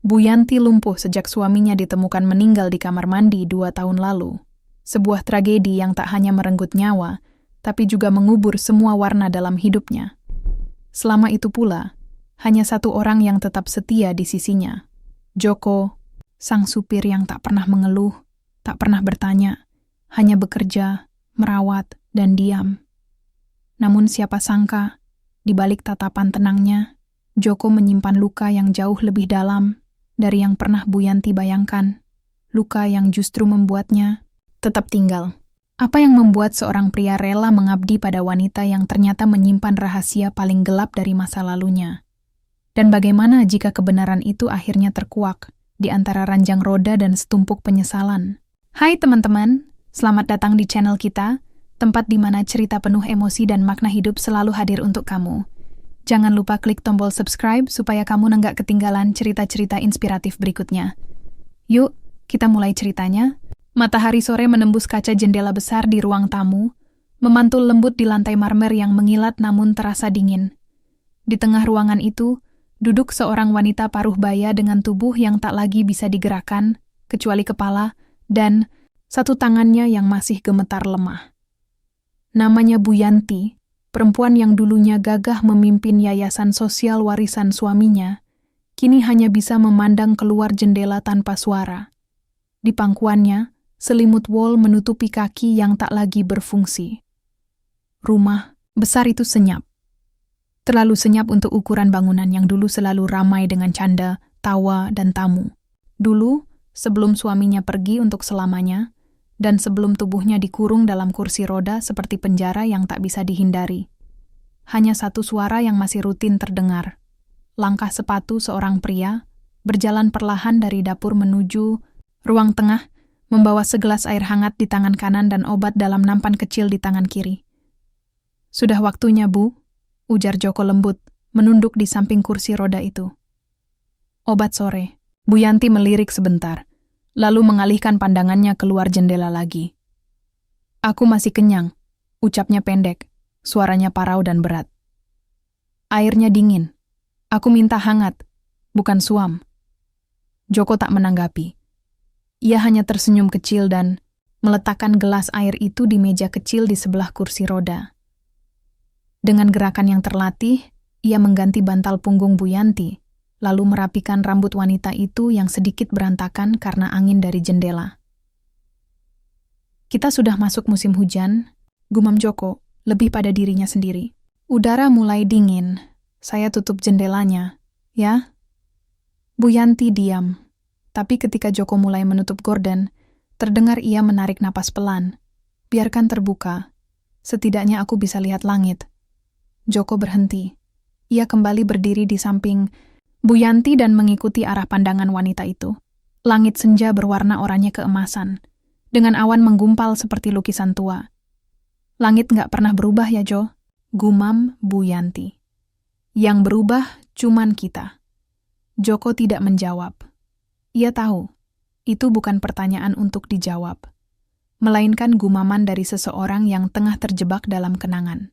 Bu Yanti lumpuh sejak suaminya ditemukan meninggal di kamar mandi 2 tahun lalu. Sebuah tragedi yang tak hanya merenggut nyawa, tapi juga mengubur semua warna dalam hidupnya. Selama itu pula, hanya satu orang yang tetap setia di sisinya. Joko, sang supir yang tak pernah mengeluh, tak pernah bertanya, hanya bekerja, merawat, dan diam. Namun siapa sangka, di balik tatapan tenangnya, Joko menyimpan luka yang jauh lebih dalam dari yang pernah Bu Yanti bayangkan. Luka yang justru membuatnya tetap tinggal. Apa yang membuat seorang pria rela mengabdi pada wanita yang ternyata menyimpan rahasia paling gelap dari masa lalunya? Dan bagaimana jika kebenaran itu akhirnya terkuak di antara ranjang roda dan setumpuk penyesalan? Hai teman-teman, selamat datang di channel kita, tempat di mana cerita penuh emosi dan makna hidup selalu hadir untuk kamu. Jangan lupa klik tombol subscribe supaya kamu nggak ketinggalan cerita-cerita inspiratif berikutnya. Yuk, kita mulai ceritanya. Matahari sore menembus kaca jendela besar di ruang tamu, memantul lembut di lantai marmer yang mengilat namun terasa dingin. Di tengah ruangan itu, duduk seorang wanita paruh baya dengan tubuh yang tak lagi bisa digerakkan, kecuali kepala, dan satu tangannya yang masih gemetar lemah. Namanya Bu Yanti, perempuan yang dulunya gagah memimpin yayasan sosial warisan suaminya, kini hanya bisa memandang keluar jendela tanpa suara. Di pangkuannya, selimut wol menutupi kaki yang tak lagi berfungsi. Rumah besar itu senyap. Terlalu senyap untuk ukuran bangunan yang dulu selalu ramai dengan canda, tawa, dan tamu. Dulu, sebelum suaminya pergi untuk selamanya, dan sebelum tubuhnya dikurung dalam kursi roda seperti penjara yang tak bisa dihindari. Hanya satu suara yang masih rutin terdengar. Langkah sepatu seorang pria, berjalan perlahan dari dapur menuju ruang tengah, membawa segelas air hangat di tangan kanan dan obat dalam nampan kecil di tangan kiri. "Sudah waktunya, Bu," ujar Joko lembut, menunduk di samping kursi roda itu. "Obat sore." Bu Yanti melirik sebentar, lalu mengalihkan pandangannya keluar jendela lagi. "Aku masih kenyang," ucapnya pendek, suaranya parau dan berat. "Airnya dingin. Aku minta hangat, bukan suam." Joko tak menanggapi. Ia hanya tersenyum kecil dan meletakkan gelas air itu di meja kecil di sebelah kursi roda. Dengan gerakan yang terlatih, ia mengganti bantal punggung Bu Yanti, lalu merapikan rambut wanita itu yang sedikit berantakan karena angin dari jendela. "Kita sudah masuk musim hujan," gumam Joko, lebih pada dirinya sendiri. "Udara mulai dingin. Saya tutup jendelanya, ya?" Bu Yanti diam. Tapi ketika Joko mulai menutup gorden, terdengar ia menarik napas pelan. "Biarkan terbuka. Setidaknya aku bisa lihat langit." Joko berhenti. Ia kembali berdiri di samping Bu Yanti dan mengikuti arah pandangan wanita itu. Langit senja berwarna oranye keemasan, dengan awan menggumpal seperti lukisan tua. "Langit nggak pernah berubah ya, Jo?" gumam Bu Yanti. "Yang berubah cuman kita." Joko tidak menjawab. Ia tahu, itu bukan pertanyaan untuk dijawab, melainkan gumaman dari seseorang yang tengah terjebak dalam kenangan.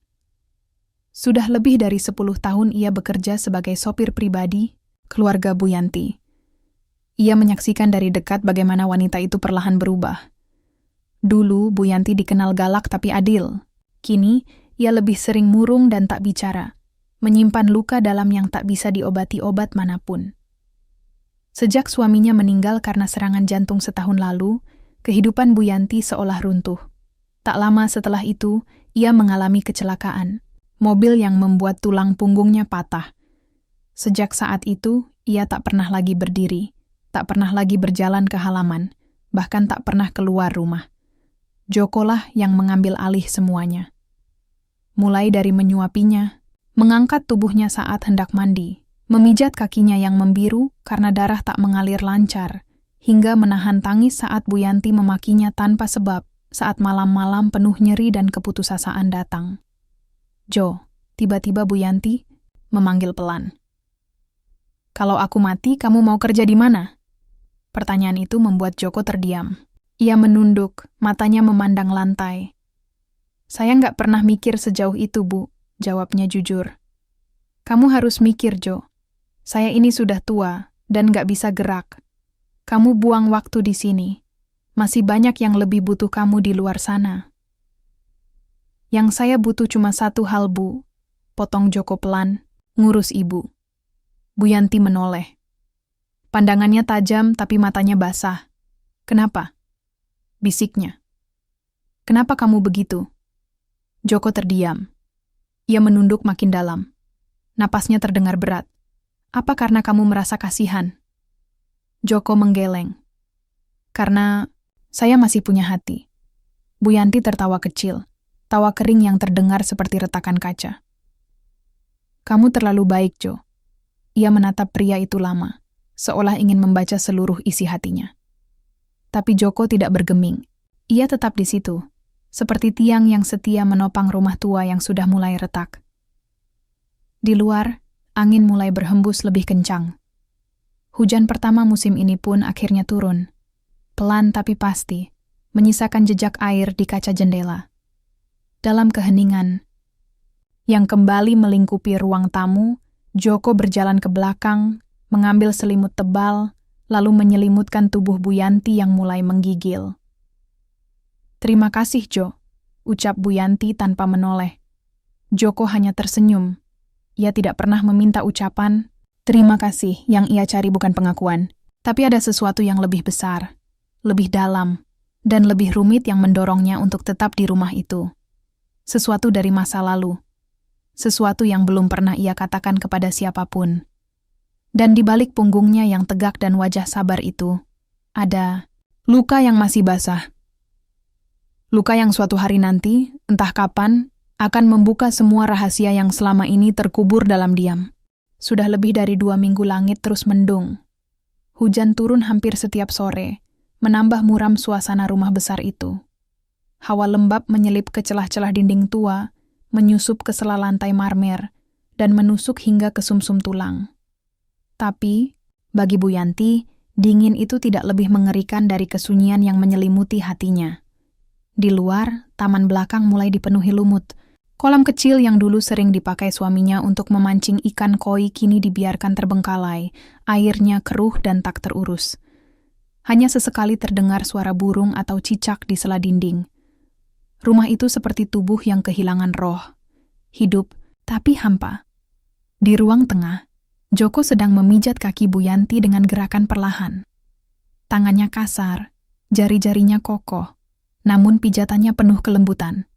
Sudah lebih dari 10 tahun ia bekerja sebagai sopir pribadi keluarga Bu Yanti. Ia menyaksikan dari dekat bagaimana wanita itu perlahan berubah. Dulu Bu Yanti dikenal galak tapi adil. Kini ia lebih sering murung dan tak bicara, menyimpan luka dalam yang tak bisa diobati obat manapun. Sejak suaminya meninggal karena serangan jantung setahun lalu, kehidupan Bu Yanti seolah runtuh. Tak lama setelah itu, ia mengalami kecelakaan, mobil yang membuat tulang punggungnya patah. Sejak saat itu, ia tak pernah lagi berdiri, tak pernah lagi berjalan ke halaman, bahkan tak pernah keluar rumah. Jokolah yang mengambil alih semuanya. Mulai dari menyuapinya, mengangkat tubuhnya saat hendak mandi, memijat kakinya yang membiru karena darah tak mengalir lancar, hingga menahan tangis saat Bu Yanti memakinya tanpa sebab saat malam-malam penuh nyeri dan keputusasaan datang. "Jo," tiba-tiba Bu Yanti memanggil pelan. "Kalau aku mati, kamu mau kerja di mana?" Pertanyaan itu membuat Joko terdiam. Ia menunduk, matanya memandang lantai. "Saya nggak pernah mikir sejauh itu, Bu," jawabnya jujur. "Kamu harus mikir, Jo. Saya ini sudah tua, dan gak bisa gerak. Kamu buang waktu di sini. Masih banyak yang lebih butuh kamu di luar sana. Yang saya butuh cuma satu hal, Bu. Potong Joko pelan, ngurus ibu. Bu Yanti menoleh. Pandangannya tajam tapi matanya basah. Kenapa? Bisiknya. Kenapa kamu begitu? Joko terdiam. Ia menunduk makin dalam. Napasnya terdengar berat. Apa karena kamu merasa kasihan? Joko menggeleng. Karena saya masih punya hati. Bu Yanti tertawa kecil, tawa kering yang terdengar seperti retakan kaca. Kamu terlalu baik, Jo. Ia menatap pria itu lama, seolah ingin membaca seluruh isi hatinya. Tapi Joko tidak bergeming. Ia tetap di situ, seperti tiang yang setia menopang rumah tua yang sudah mulai retak. Di luar, angin mulai berhembus lebih kencang. Hujan pertama musim ini pun akhirnya turun. Pelan tapi pasti, menyisakan jejak air di kaca jendela. Dalam keheningan yang kembali melingkupi ruang tamu, Joko berjalan ke belakang, mengambil selimut tebal, lalu menyelimutkan tubuh Bu Yanti yang mulai menggigil. Terima kasih, Jo, ucap Bu Yanti tanpa menoleh. Joko hanya tersenyum. Ia tidak pernah meminta ucapan terima kasih yang ia cari bukan pengakuan, tapi ada sesuatu yang lebih besar, lebih dalam, dan lebih rumit yang mendorongnya untuk tetap di rumah itu. Sesuatu dari masa lalu. Sesuatu yang belum pernah ia katakan kepada siapapun. Dan di balik punggungnya yang tegak dan wajah sabar itu, ada luka yang masih basah. Luka yang suatu hari nanti, entah kapan, akan membuka semua rahasia yang selama ini terkubur dalam diam. Sudah lebih dari 2 minggu langit terus mendung. Hujan turun hampir setiap sore, menambah muram suasana rumah besar itu. Hawa lembab menyelip ke celah-celah dinding tua, menyusup ke sela lantai marmer, dan menusuk hingga ke sumsum tulang. Tapi, bagi Bu Yanti, dingin itu tidak lebih mengerikan dari kesunyian yang menyelimuti hatinya. Di luar, taman belakang mulai dipenuhi lumut. Kolam kecil yang dulu sering dipakai suaminya untuk memancing ikan koi kini dibiarkan terbengkalai, airnya keruh dan tak terurus. Hanya sesekali terdengar suara burung atau cicak di sela dinding. Rumah itu seperti tubuh yang kehilangan roh. Hidup, tapi hampa. Di ruang tengah, Joko sedang memijat kaki Bu Yanti dengan gerakan perlahan. Tangannya kasar, jari-jarinya kokoh, namun pijatannya penuh kelembutan.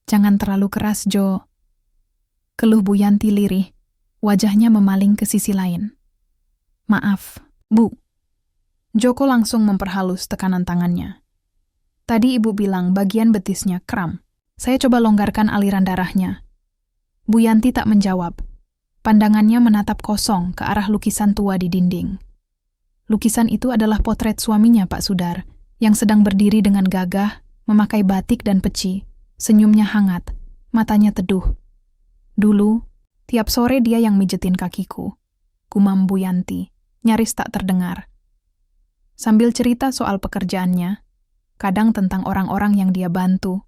Jangan terlalu keras, Jo. Keluh Bu Yanti lirih, wajahnya memaling ke sisi lain. Maaf, Bu. Joko langsung memperhalus tekanan tangannya. Tadi ibu bilang bagian betisnya kram. Saya coba longgarkan aliran darahnya. Bu Yanti tak menjawab. Pandangannya menatap kosong ke arah lukisan tua di dinding. Lukisan itu adalah potret suaminya, Pak Sudar, yang sedang berdiri dengan gagah, memakai batik dan peci. Senyumnya hangat, matanya teduh. Dulu, tiap sore dia yang mijetin kakiku. Gumam Bu Yanti, nyaris tak terdengar. Sambil cerita soal pekerjaannya, kadang tentang orang-orang yang dia bantu,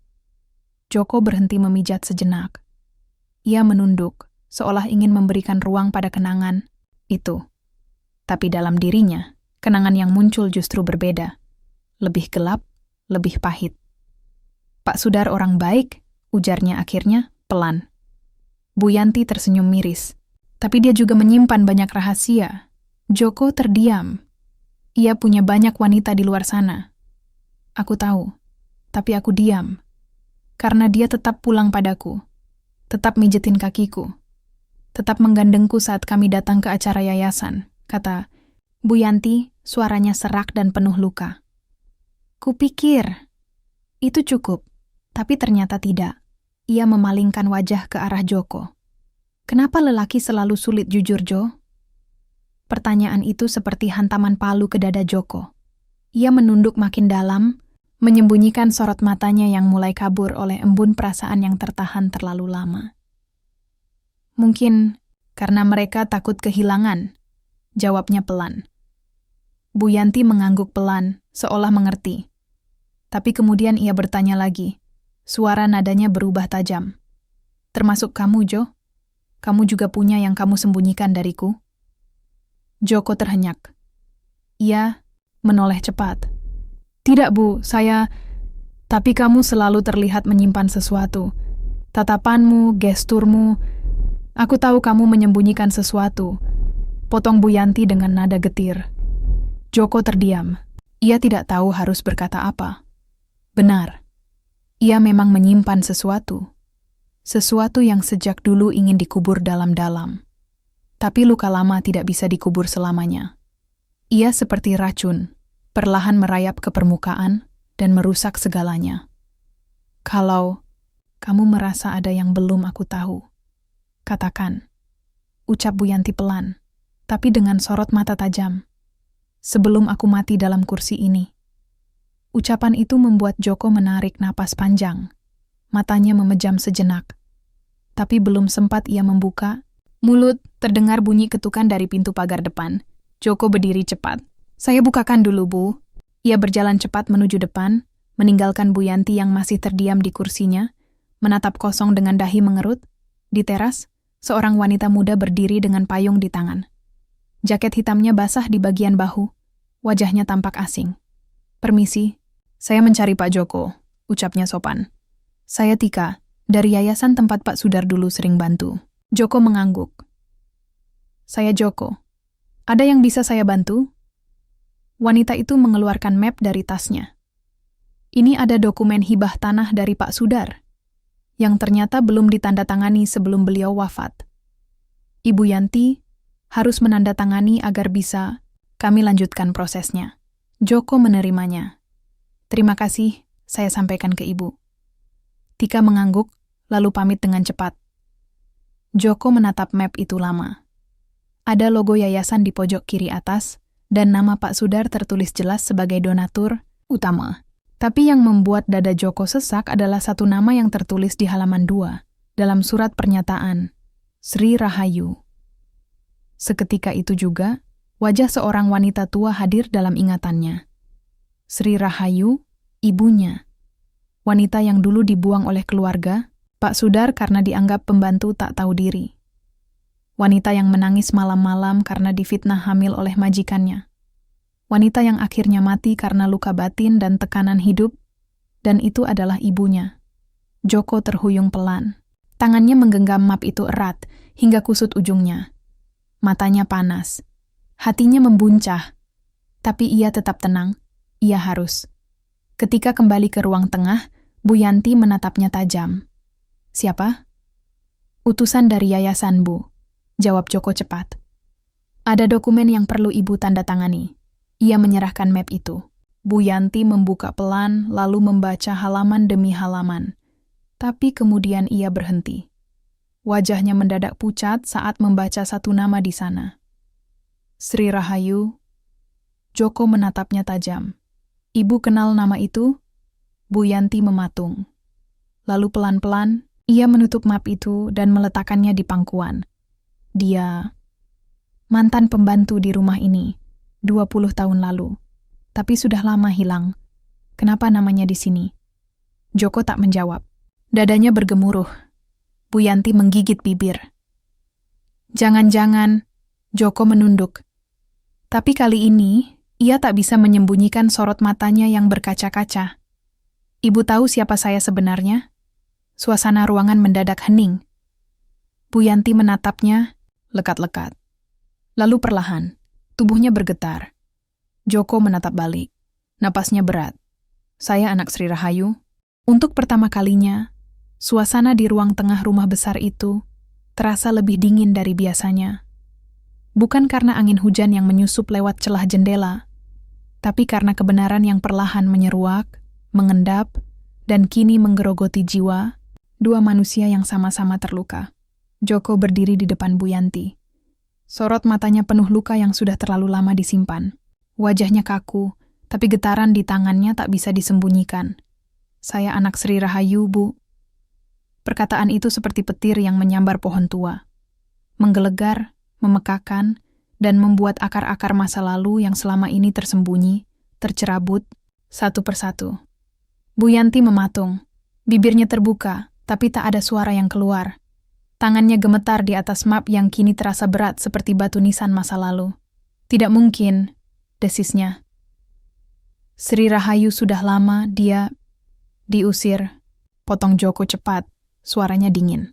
Joko berhenti memijat sejenak. Ia menunduk, seolah ingin memberikan ruang pada kenangan itu. Tapi dalam dirinya, kenangan yang muncul justru berbeda. Lebih gelap, lebih pahit. Pak Sudar orang baik, ujarnya akhirnya, pelan. Bu Yanti tersenyum miris. Tapi dia juga menyimpan banyak rahasia. Joko terdiam. Ia punya banyak wanita di luar sana. Aku tahu, tapi aku diam. Karena dia tetap pulang padaku. Tetap mijetin kakiku. Tetap menggandengku saat kami datang ke acara yayasan, kata Bu Yanti, suaranya serak dan penuh luka. Kupikir, itu cukup. Tapi ternyata tidak. Ia memalingkan wajah ke arah Joko. Kenapa lelaki selalu sulit jujur, Jo? Pertanyaan itu seperti hantaman palu ke dada Joko. Ia menunduk makin dalam, menyembunyikan sorot matanya yang mulai kabur oleh embun perasaan yang tertahan terlalu lama. Mungkin karena mereka takut kehilangan, jawabnya pelan. Bu Yanti mengangguk pelan, seolah mengerti. Tapi kemudian ia bertanya lagi. Suara nadanya berubah tajam. Termasuk kamu, Jo? Kamu juga punya yang kamu sembunyikan dariku? Joko terhenyak. Ia menoleh cepat. Tidak, Bu, saya... Tapi kamu selalu terlihat menyimpan sesuatu. Tatapanmu, gesturmu. Aku tahu kamu menyembunyikan sesuatu. Potong Bu Yanti dengan nada getir. Joko terdiam. Ia tidak tahu harus berkata apa. Benar. Ia memang menyimpan sesuatu. Sesuatu yang sejak dulu ingin dikubur dalam-dalam. Tapi luka lama tidak bisa dikubur selamanya. Ia seperti racun, perlahan merayap ke permukaan dan merusak segalanya. Kalau kamu merasa ada yang belum aku tahu, katakan, ucap Bu Yanti pelan, tapi dengan sorot mata tajam. Sebelum aku mati dalam kursi ini. Ucapan itu membuat Joko menarik napas panjang. Matanya memejam sejenak. Tapi belum sempat ia membuka, mulut terdengar bunyi ketukan dari pintu pagar depan. Joko berdiri cepat. Saya bukakan dulu, Bu. Ia berjalan cepat menuju depan, meninggalkan Bu Yanti yang masih terdiam di kursinya, menatap kosong dengan dahi mengerut. Di teras, seorang wanita muda berdiri dengan payung di tangan. Jaket hitamnya basah di bagian bahu, wajahnya tampak asing. Permisi, saya mencari Pak Joko, ucapnya sopan. Saya Tika, dari yayasan tempat Pak Sudar dulu sering bantu. Joko mengangguk. Saya Joko. Ada yang bisa saya bantu? Wanita itu mengeluarkan map dari tasnya. Ini ada dokumen hibah tanah dari Pak Sudar, yang ternyata belum ditandatangani sebelum beliau wafat. Ibu Yanti harus menandatangani agar bisa kami lanjutkan prosesnya. Joko menerimanya. Terima kasih, saya sampaikan ke Ibu. Tika mengangguk, lalu pamit dengan cepat. Joko menatap map itu lama. Ada logo yayasan di pojok kiri atas, dan nama Pak Sudar tertulis jelas sebagai donatur utama. Tapi yang membuat dada Joko sesak adalah satu nama yang tertulis di halaman 2, dalam surat pernyataan, Sri Rahayu. Seketika itu juga, wajah seorang wanita tua hadir dalam ingatannya. Sri Rahayu, ibunya. Wanita yang dulu dibuang oleh keluarga, Pak Sudar karena dianggap pembantu tak tahu diri. Wanita yang menangis malam-malam karena difitnah hamil oleh majikannya. Wanita yang akhirnya mati karena luka batin dan tekanan hidup, dan itu adalah ibunya. Joko terhuyung pelan. Tangannya menggenggam map itu erat, hingga kusut ujungnya. Matanya panas. Hatinya membuncah. Tapi ia tetap tenang. Ia harus. Ketika kembali ke ruang tengah, Bu Yanti menatapnya tajam. Siapa? Utusan dari yayasan, Bu. Jawab Joko cepat. Ada dokumen yang perlu Ibu tanda tangani. Ia menyerahkan map itu. Bu Yanti membuka pelan lalu membaca halaman demi halaman. Tapi kemudian ia berhenti. Wajahnya mendadak pucat saat membaca satu nama di sana. Sri Rahayu. Joko menatapnya tajam. Ibu kenal nama itu? Bu Yanti mematung. Lalu pelan-pelan, ia menutup map itu dan meletakkannya di pangkuan. Dia mantan pembantu di rumah ini, 20 tahun lalu. Tapi sudah lama hilang. Kenapa namanya di sini? Joko tak menjawab. Dadanya bergemuruh. Bu Yanti menggigit bibir. Jangan-jangan, Joko menunduk. Tapi kali ini, ia tak bisa menyembunyikan sorot matanya yang berkaca-kaca. Ibu tahu siapa saya sebenarnya? Suasana ruangan mendadak hening. Bu Yanti menatapnya, lekat-lekat. Lalu perlahan, tubuhnya bergetar. Joko menatap balik. Napasnya berat. Saya anak Sri Rahayu. Untuk pertama kalinya, suasana di ruang tengah rumah besar itu terasa lebih dingin dari biasanya. Bukan karena angin hujan yang menyusup lewat celah jendela, tapi karena kebenaran yang perlahan menyeruak, mengendap, dan kini menggerogoti jiwa, dua manusia yang sama-sama terluka. Joko berdiri di depan Bu Yanti. Sorot matanya penuh luka yang sudah terlalu lama disimpan. Wajahnya kaku, tapi getaran di tangannya tak bisa disembunyikan. Saya anak Sri Rahayu, Bu. Perkataan itu seperti petir yang menyambar pohon tua. Menggelegar, memekakan, dan membuat akar-akar masa lalu yang selama ini tersembunyi, tercerabut, satu persatu. Bu Yanti mematung. Bibirnya terbuka, tapi tak ada suara yang keluar. Tangannya gemetar di atas map yang kini terasa berat seperti batu nisan masa lalu. Tidak mungkin, desisnya. Sri Rahayu sudah lama dia diusir, potong Joko cepat, suaranya dingin.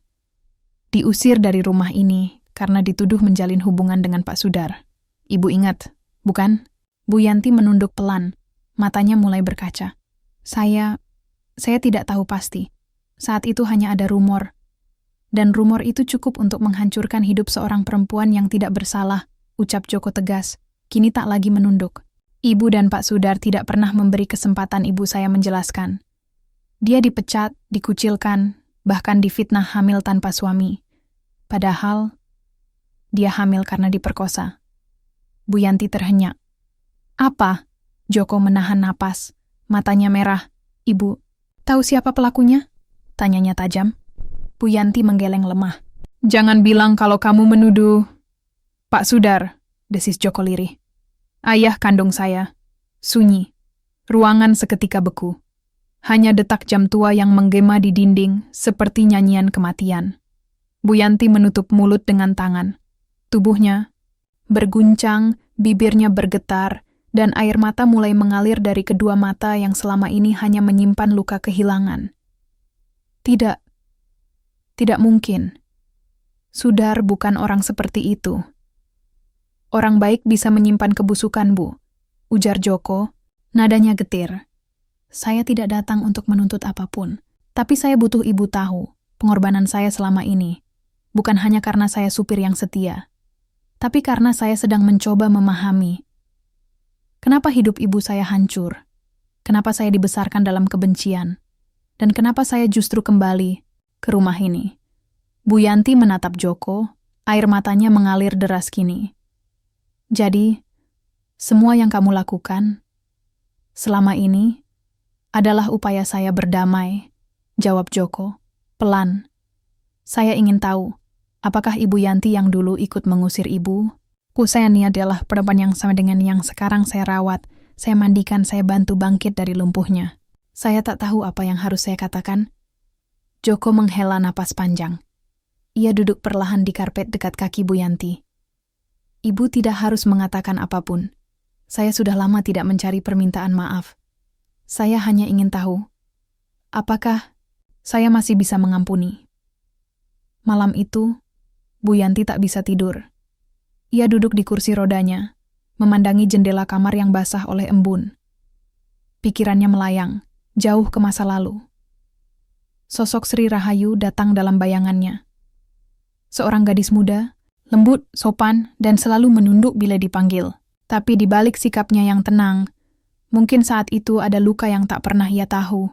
Diusir dari rumah ini karena dituduh menjalin hubungan dengan Pak Sudar. Ibu ingat, bukan? Bu Yanti menunduk pelan, matanya mulai berkaca. Saya tidak tahu pasti. Saat itu hanya ada rumor. Dan rumor itu cukup untuk menghancurkan hidup seorang perempuan yang tidak bersalah, ucap Joko tegas, kini tak lagi menunduk. Ibu dan Pak Sudar tidak pernah memberi kesempatan ibu saya menjelaskan. Dia dipecat, dikucilkan, bahkan difitnah hamil tanpa suami. Padahal, dia hamil karena diperkosa. Bu Yanti terhenyak. Apa? Joko menahan napas, matanya merah. Ibu, tahu siapa pelakunya? Tanyanya tajam. Bu Yanti menggeleng lemah. Jangan bilang kalau kamu menuduh Pak Sudar, desis Joko lirih. Ayah kandung saya. Sunyi. Ruangan seketika beku. Hanya detak jam tua yang menggema di dinding seperti nyanyian kematian. Bu Yanti menutup mulut dengan tangan. Tubuhnya berguncang, bibirnya bergetar, dan air mata mulai mengalir dari kedua mata yang selama ini hanya menyimpan luka kehilangan. Tidak mungkin. Sudar bukan orang seperti itu. Orang baik bisa menyimpan kebusukan, Bu, ujar Joko, nadanya getir. Saya tidak datang untuk menuntut apapun, tapi saya butuh ibu tahu pengorbanan saya selama ini. Bukan hanya karena saya supir yang setia, tapi karena saya sedang mencoba memahami. Kenapa hidup ibu saya hancur? Kenapa saya dibesarkan dalam kebencian? Dan kenapa saya justru kembali ke rumah ini? Bu Yanti menatap Joko, air matanya mengalir deras kini. Jadi, semua yang kamu lakukan selama ini adalah upaya saya berdamai, jawab Joko, pelan. Saya ingin tahu, apakah Ibu Yanti yang dulu ikut mengusir ibu? Kusayani adalah perempuan yang sama dengan yang sekarang saya rawat, saya mandikan, saya bantu bangkit dari lumpuhnya. Saya tak tahu apa yang harus saya katakan. Joko menghela napas panjang. Ia duduk perlahan di karpet dekat kaki Bu Yanti. Ibu tidak harus mengatakan apapun. Saya sudah lama tidak mencari permintaan maaf. Saya hanya ingin tahu, apakah saya masih bisa mengampuni? Malam itu, Bu Yanti tak bisa tidur. Ia duduk di kursi rodanya, memandangi jendela kamar yang basah oleh embun. Pikirannya melayang, jauh ke masa lalu. Sosok Sri Rahayu datang dalam bayangannya. Seorang gadis muda, lembut, sopan, dan selalu menunduk bila dipanggil. Tapi di balik sikapnya yang tenang, mungkin saat itu ada luka yang tak pernah ia tahu.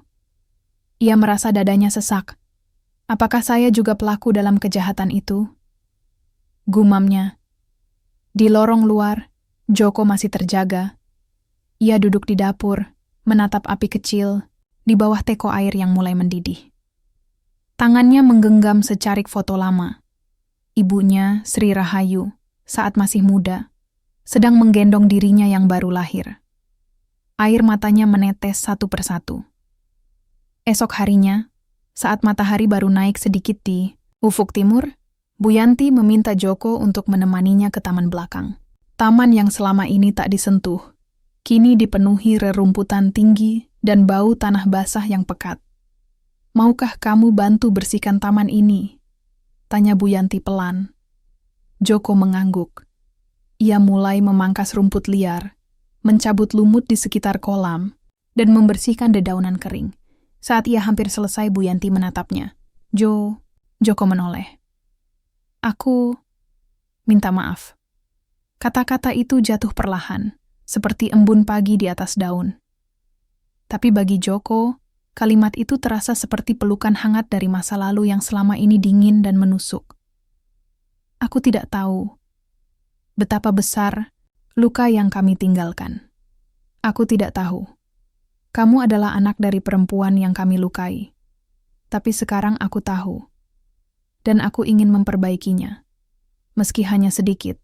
Ia merasa dadanya sesak. Apakah saya juga pelaku dalam kejahatan itu? Gumamnya. Di lorong luar, Joko masih terjaga. Ia duduk di dapur, menatap api kecil, di bawah teko air yang mulai mendidih. Tangannya menggenggam secarik foto lama. Ibunya, Sri Rahayu, saat masih muda, sedang menggendong dirinya yang baru lahir. Air matanya menetes satu persatu. Esok harinya, saat matahari baru naik sedikit di ufuk timur, Bu Yanti meminta Joko untuk menemaninya ke taman belakang. Taman yang selama ini tak disentuh, kini dipenuhi rerumputan tinggi dan bau tanah basah yang pekat. Maukah kamu bantu bersihkan taman ini? Tanya Bu Yanti pelan. Joko mengangguk. Ia mulai memangkas rumput liar, mencabut lumut di sekitar kolam, dan membersihkan dedaunan kering. Saat ia hampir selesai, Bu Yanti menatapnya. Joko menoleh. Aku minta maaf. Kata-kata itu jatuh perlahan, seperti embun pagi di atas daun. Tapi bagi Joko, kalimat itu terasa seperti pelukan hangat dari masa lalu yang selama ini dingin dan menusuk. Aku tidak tahu betapa besar luka yang kami tinggalkan. Aku tidak tahu. Kamu adalah anak dari perempuan yang kami lukai. Tapi sekarang aku tahu. Dan aku ingin memperbaikinya. Meski hanya sedikit.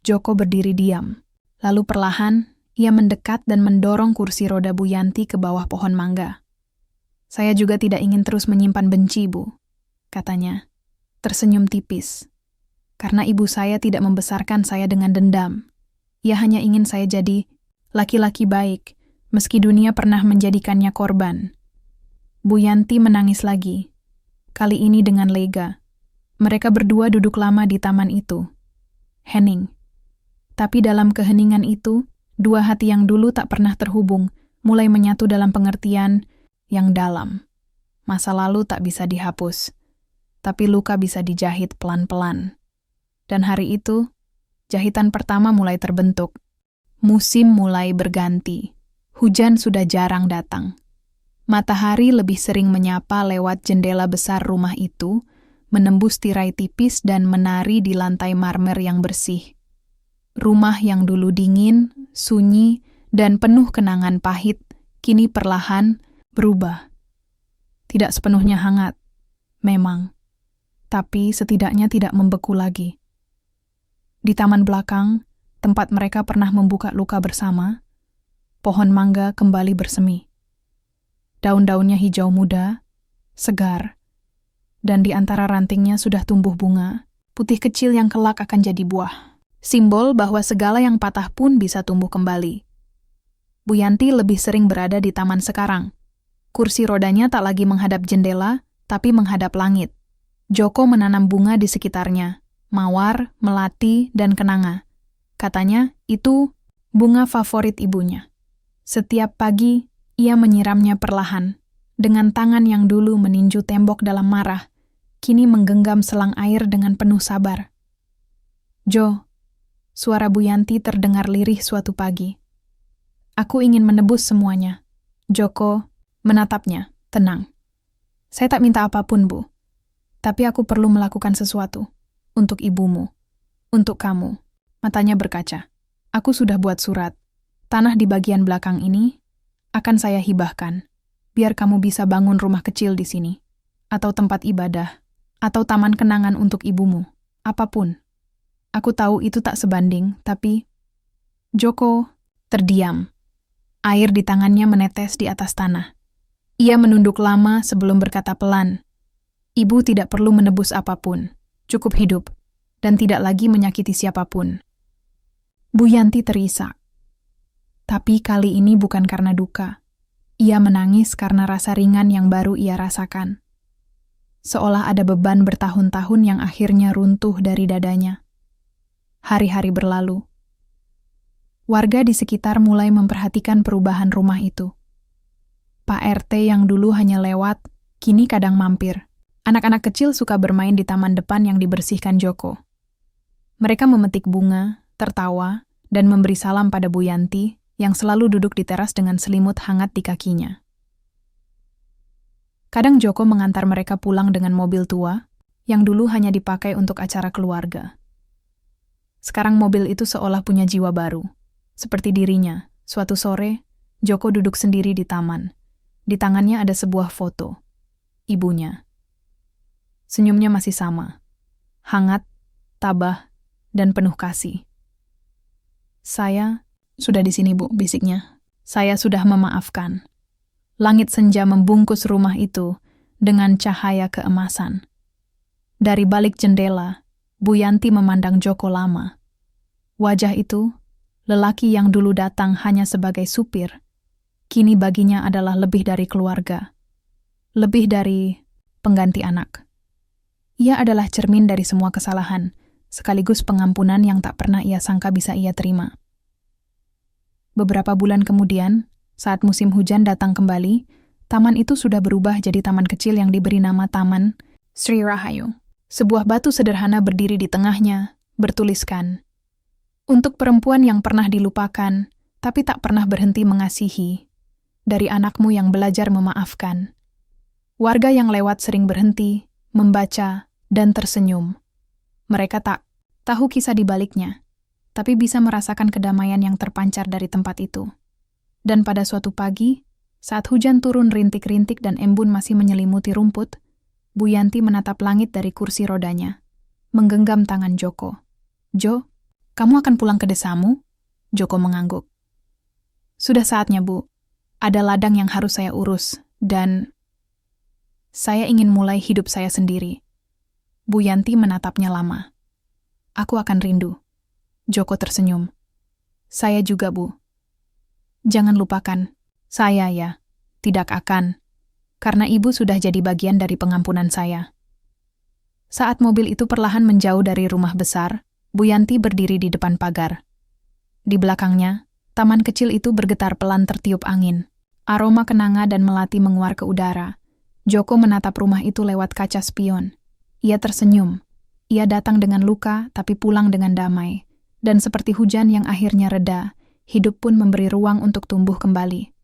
Joko berdiri diam. Lalu perlahan, ia mendekat dan mendorong kursi roda Bu Yanti ke bawah pohon mangga. Saya juga tidak ingin terus menyimpan benci, Bu, katanya. Tersenyum tipis. Karena ibu saya tidak membesarkan saya dengan dendam. Ia hanya ingin saya jadi laki-laki baik, meski dunia pernah menjadikannya korban. Bu Yanti menangis lagi, kali ini dengan lega. Mereka berdua duduk lama di taman itu. Hening. Tapi dalam keheningan itu, dua hati yang dulu tak pernah terhubung, mulai menyatu dalam pengertian yang dalam. Masa lalu tak bisa dihapus, tapi luka bisa dijahit pelan-pelan. Dan hari itu, jahitan pertama mulai terbentuk. Musim mulai berganti. Hujan sudah jarang datang. Matahari lebih sering menyapa lewat jendela besar rumah itu, menembus tirai tipis dan menari di lantai marmer yang bersih. Rumah yang dulu dingin, sunyi, dan penuh kenangan pahit, kini perlahan berubah. Tidak sepenuhnya hangat, memang, tapi setidaknya tidak membeku lagi. Di taman belakang, tempat mereka pernah membuka luka bersama, pohon mangga kembali bersemi. Daun-daunnya hijau muda, segar, dan di antara rantingnya sudah tumbuh bunga, putih kecil yang kelak akan jadi buah. Simbol bahwa segala yang patah pun bisa tumbuh kembali. Bu Yanti lebih sering berada di taman sekarang. Kursi rodanya tak lagi menghadap jendela, tapi menghadap langit. Joko menanam bunga di sekitarnya, mawar, melati, dan kenanga. Katanya, itu bunga favorit ibunya. Setiap pagi, ia menyiramnya perlahan, dengan tangan yang dulu meninju tembok dalam marah, kini menggenggam selang air dengan penuh sabar. Jo, suara Bu Yanti terdengar lirih suatu pagi. Aku ingin menebus semuanya. Joko menatapnya, tenang. Saya tak minta apapun, Bu. Tapi aku perlu melakukan sesuatu. Untuk ibumu. Untuk kamu. Matanya berkaca. Aku sudah buat surat. Tanah di bagian belakang ini akan saya hibahkan. Biar kamu bisa bangun rumah kecil di sini. Atau tempat ibadah. Atau taman kenangan untuk ibumu. Apapun. Aku tahu itu tak sebanding, tapi... Joko terdiam. Air di tangannya menetes di atas tanah. Ia menunduk lama sebelum berkata pelan. Ibu tidak perlu menebus apapun. Cukup hidup. Dan tidak lagi menyakiti siapapun. Bu Yanti terisak. Tapi kali ini bukan karena duka. Ia menangis karena rasa ringan yang baru ia rasakan. Seolah ada beban bertahun-tahun yang akhirnya runtuh dari dadanya. Hari-hari berlalu. Warga di sekitar mulai memperhatikan perubahan rumah itu. Pak RT yang dulu hanya lewat, kini kadang mampir. Anak-anak kecil suka bermain di taman depan yang dibersihkan Joko. Mereka memetik bunga, tertawa, dan memberi salam pada Bu Yanti yang selalu duduk di teras dengan selimut hangat di kakinya. Kadang Joko mengantar mereka pulang dengan mobil tua, yang dulu hanya dipakai untuk acara keluarga. Sekarang mobil itu seolah punya jiwa baru. Seperti dirinya, suatu sore, Joko duduk sendiri di taman. Di tangannya ada sebuah foto. Ibunya. Senyumnya masih sama. Hangat, tabah, dan penuh kasih. Saya sudah di sini, Bu, bisiknya. Saya sudah memaafkan. Langit senja membungkus rumah itu dengan cahaya keemasan. Dari balik jendela, Bu Yanti memandang Joko lama. Wajah itu, lelaki yang dulu datang hanya sebagai supir, kini baginya adalah lebih dari keluarga. Lebih dari pengganti anak. Ia adalah cermin dari semua kesalahan, sekaligus pengampunan yang tak pernah ia sangka bisa ia terima. Beberapa bulan kemudian, saat musim hujan datang kembali, taman itu sudah berubah jadi taman kecil yang diberi nama Taman Sri Rahayu. Sebuah batu sederhana berdiri di tengahnya, bertuliskan, "Untuk perempuan yang pernah dilupakan, tapi tak pernah berhenti mengasihi, dari anakmu yang belajar memaafkan." Warga yang lewat sering berhenti, membaca, dan tersenyum. Mereka tak tahu kisah di baliknya, tapi bisa merasakan kedamaian yang terpancar dari tempat itu. Dan pada suatu pagi, saat hujan turun rintik-rintik dan embun masih menyelimuti rumput, Bu Yanti menatap langit dari kursi rodanya, menggenggam tangan Joko. "Jo, kamu akan pulang ke desamu?" Joko mengangguk. "Sudah saatnya, Bu. Ada ladang yang harus saya urus, dan saya ingin mulai hidup saya sendiri." Bu Yanti menatapnya lama. "Aku akan rindu." Joko tersenyum. Saya juga, Bu. Jangan lupakan, saya ya, tidak akan. Karena Ibu sudah jadi bagian dari pengampunan saya. Saat mobil itu perlahan menjauh dari rumah besar, Bu Yanti berdiri di depan pagar. Di belakangnya, taman kecil itu bergetar pelan tertiup angin. Aroma kenanga dan melati menguar ke udara. Joko menatap rumah itu lewat kaca spion. Ia tersenyum. Ia datang dengan luka, tapi pulang dengan damai. Dan seperti hujan yang akhirnya reda, hidup pun memberi ruang untuk tumbuh kembali.